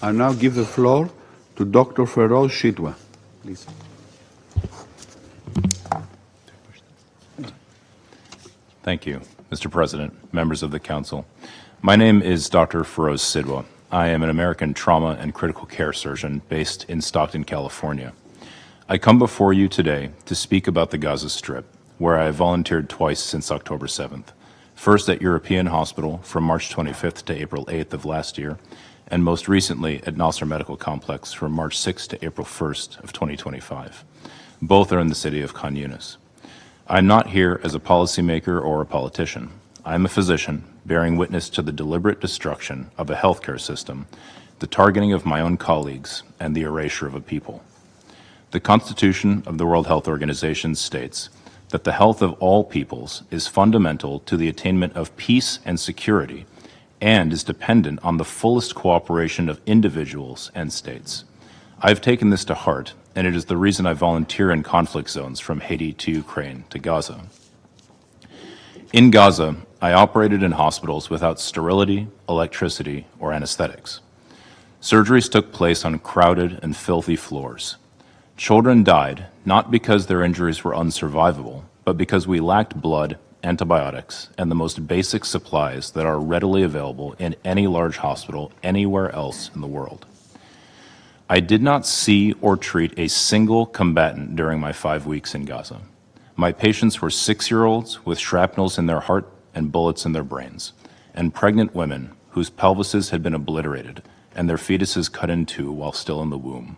I now give the floor to Dr. Feroze Sidhwa. Please. Thank you, Mr. President, members of the Council. My name is Dr. Feroze Sidhwa. I am an American trauma and critical care surgeon based in Stockton, California. I come before you today to speak about the Gaza Strip, where I have volunteered twice since October 7th. First at European Hospital from March 25th to April 8th of last year, and most recently at Nasser Medical Complex from March 6th to April 1st of 2025. Both are in the city of Khan Yunis. I'm not here as a policymaker or a politician. I'm a physician bearing witness to the deliberate destruction of a healthcare system, the targeting of my own colleagues, and the erasure of a people. The Constitution of the World Health Organization states that the health of all peoples is fundamental to the attainment of peace and security and is dependent on the fullest cooperation of individuals and states. I've taken this to heart, and it is the reason I volunteer in conflict zones from Haiti to Ukraine to Gaza. In Gaza, I operated in hospitals without sterility, electricity, or anesthetics. Surgeries took place on crowded and filthy floors. Children died not because their injuries were unsurvivable, but because we lacked blood, antibiotics, and the most basic supplies that are readily available in any large hospital anywhere else in the world. I did not see or treat a single combatant during my 5 weeks in Gaza. My patients were 6-year-olds with shrapnels in their heart and bullets in their brains, and pregnant women whose pelvises had been obliterated and their fetuses cut in two while still in the womb.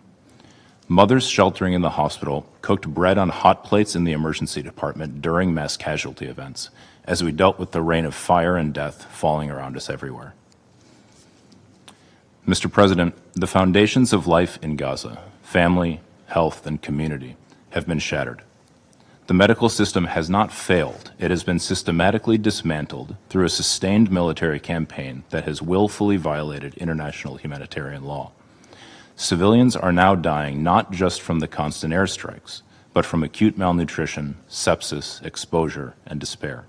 Mothers sheltering in the hospital cooked bread on hot plates in the emergency department during mass casualty events, as we dealt with the rain of fire and death falling around us everywhere. Mr. President, the foundations of life in Gaza, family, health, and community, have been shattered. The medical system has not failed. It has been systematically dismantled through a sustained military campaign that has willfully violated international humanitarian law. Civilians are now dying not just from the constant airstrikes, but from acute malnutrition, sepsis, exposure, and despair.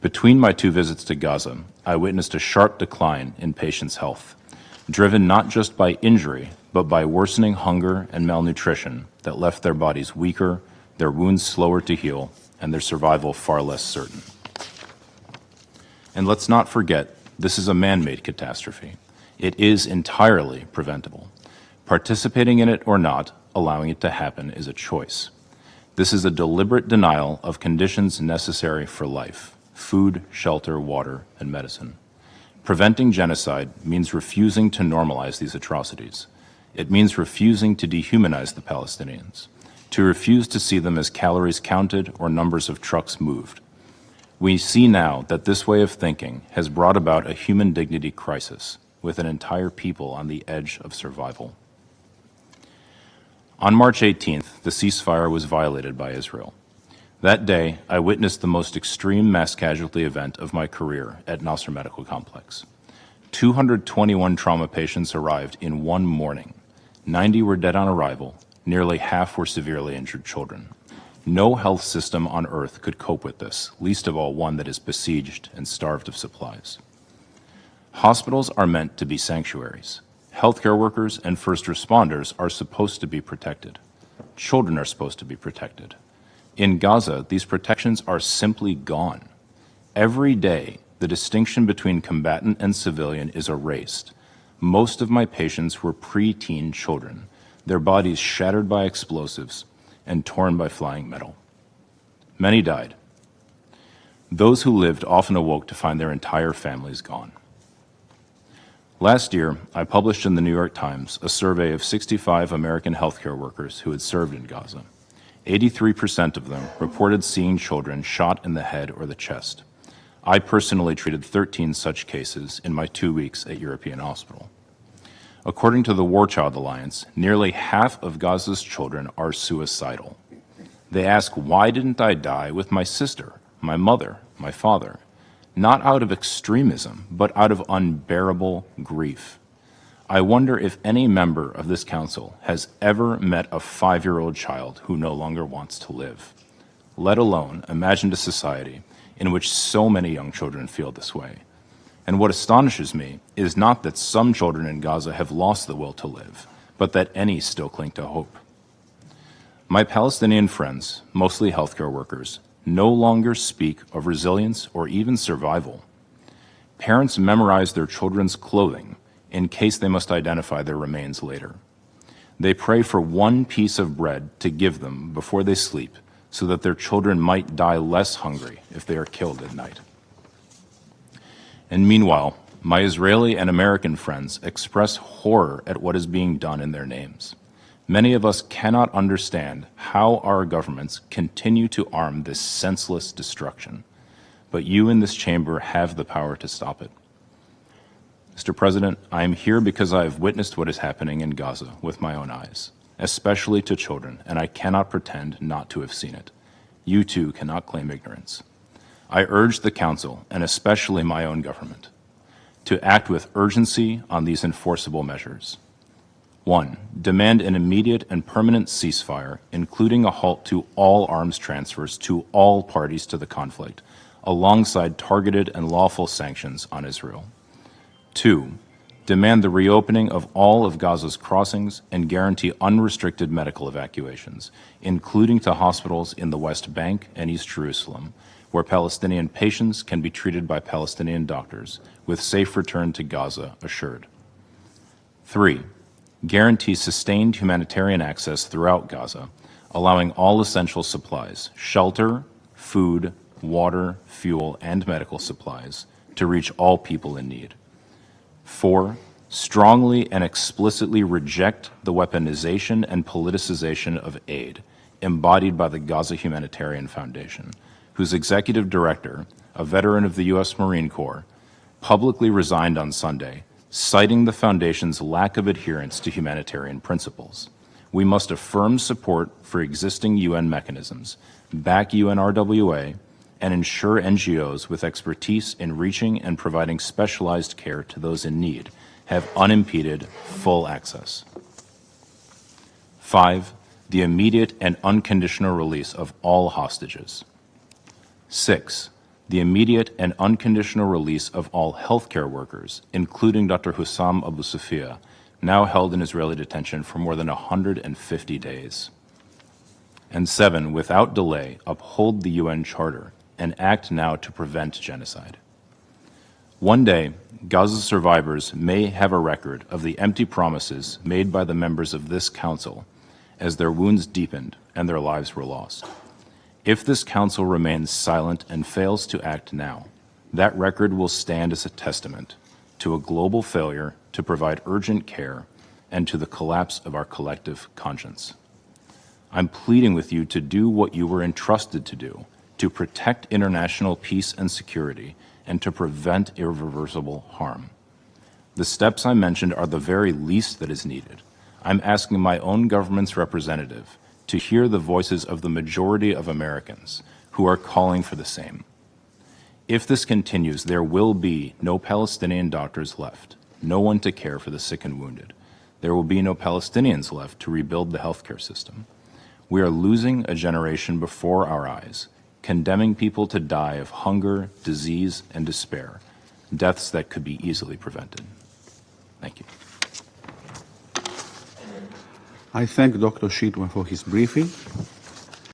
Between my 2 visits to Gaza, I witnessed a sharp decline in patients' health, driven not just by injury, but by worsening hunger and malnutrition that left their bodies weaker, their wounds slower to heal, and their survival far less certain. And let's not forget, this is a man-made catastrophe. It is entirely preventable. Participating in it or not, allowing it to happen is a choice. This is a deliberate denial of conditions necessary for life: food, shelter, water, and medicine. Preventing genocide means refusing to normalize these atrocities. It means refusing to dehumanize the Palestinians, to refuse to see them as calories counted or numbers of trucks moved. We see now that this way of thinking has brought about a human dignity crisis, with an entire people on the edge of survival. On March 18th, the ceasefire was violated by Israel. That day, I witnessed the most extreme mass casualty event of my career at Nasser Medical Complex. 221 trauma patients arrived in one morning. 90 were dead on arrival. Nearly half were severely injured children. No health system on earth could cope with this, least of all one that is besieged and starved of supplies. Hospitals are meant to be sanctuaries. Healthcare workers and first responders are supposed to be protected. Children are supposed to be protected. In Gaza, these protections are simply gone. Every day, the distinction between combatant and civilian is erased. Most of my patients were pre-teen children, their bodies shattered by explosives and torn by flying metal. Many died. Those who lived often awoke to find their entire families gone. Last year, I published in the New York Times a survey of 65 American healthcare workers who had served in Gaza. 83% of them reported seeing children shot in the head or the chest. I personally treated 13 such cases in my 2 weeks at European Hospital. According to the War Child Alliance, nearly half of Gaza's children are suicidal. They ask, why didn't I die with my sister, my mother, my father? Not out of extremism, but out of unbearable grief. I wonder if any member of this council has ever met a 5-year-old child who no longer wants to live, let alone imagined a society in which so many young children feel this way. And what astonishes me is not that some children in Gaza have lost the will to live, but that any still cling to hope. My Palestinian friends, mostly healthcare workers, no longer speak of resilience or even survival. Parents memorize their children's clothing in case they must identify their remains later. They pray for one piece of bread to give them before they sleep so that their children might die less hungry if they are killed at night. And meanwhile, my Israeli and American friends express horror at what is being done in their names. Many of us cannot understand how our governments continue to arm this senseless destruction, but you in this chamber have the power to stop it. Mr. President, I am here because I have witnessed what is happening in Gaza with my own eyes, especially to children, and I cannot pretend not to have seen it. You too cannot claim ignorance. I urge the Council, and especially my own government, to act with urgency on these enforceable measures. 1. Demand an immediate and permanent ceasefire, including a halt to all arms transfers to all parties to the conflict, alongside targeted and lawful sanctions on Israel. 2. Demand the reopening of all of Gaza's crossings and guarantee unrestricted medical evacuations, including to hospitals in the West Bank and East Jerusalem, where Palestinian patients can be treated by Palestinian doctors, with safe return to Gaza assured. 3. Guarantee sustained humanitarian access throughout Gaza, allowing all essential supplies, shelter, food, water, fuel, and medical supplies, to reach all people in need. 4. Strongly and explicitly reject the weaponization and politicization of aid embodied by the Gaza Humanitarian Foundation, whose executive director, a veteran of the U.S. Marine Corps, publicly resigned on Sunday, citing the foundation's lack of adherence to humanitarian principles. We must affirm support for existing UN mechanisms, back UNRWA, and ensure NGOs with expertise in reaching and providing specialized care to those in need have unimpeded, full access. 5. The immediate and unconditional release of all hostages. 6. The immediate and unconditional release of all healthcare workers, including Dr. Hussam Abu Sufia, now held in Israeli detention for more than 150 days. And 7. Without delay, uphold the UN Charter and act now to prevent genocide. One day, Gaza's survivors may have a record of the empty promises made by the members of this council as their wounds deepened and their lives were lost. If this council remains silent and fails to act now, that record will stand as a testament to a global failure to provide urgent care and to the collapse of our collective conscience. I'm pleading with you to do what you were entrusted to do, to protect international peace and security, and to prevent irreversible harm. The steps I mentioned are the very least that is needed. I'm asking my own government's representative to hear the voices of the majority of Americans who are calling for the same. If this continues, there will be no Palestinian doctors left, no one to care for the sick and wounded. There will be no Palestinians left to rebuild the healthcare system. We are losing a generation before our eyes, condemning people to die of hunger, disease, and despair, deaths that could be easily prevented. Thank you. I thank Dr. Sidhwa for his briefing.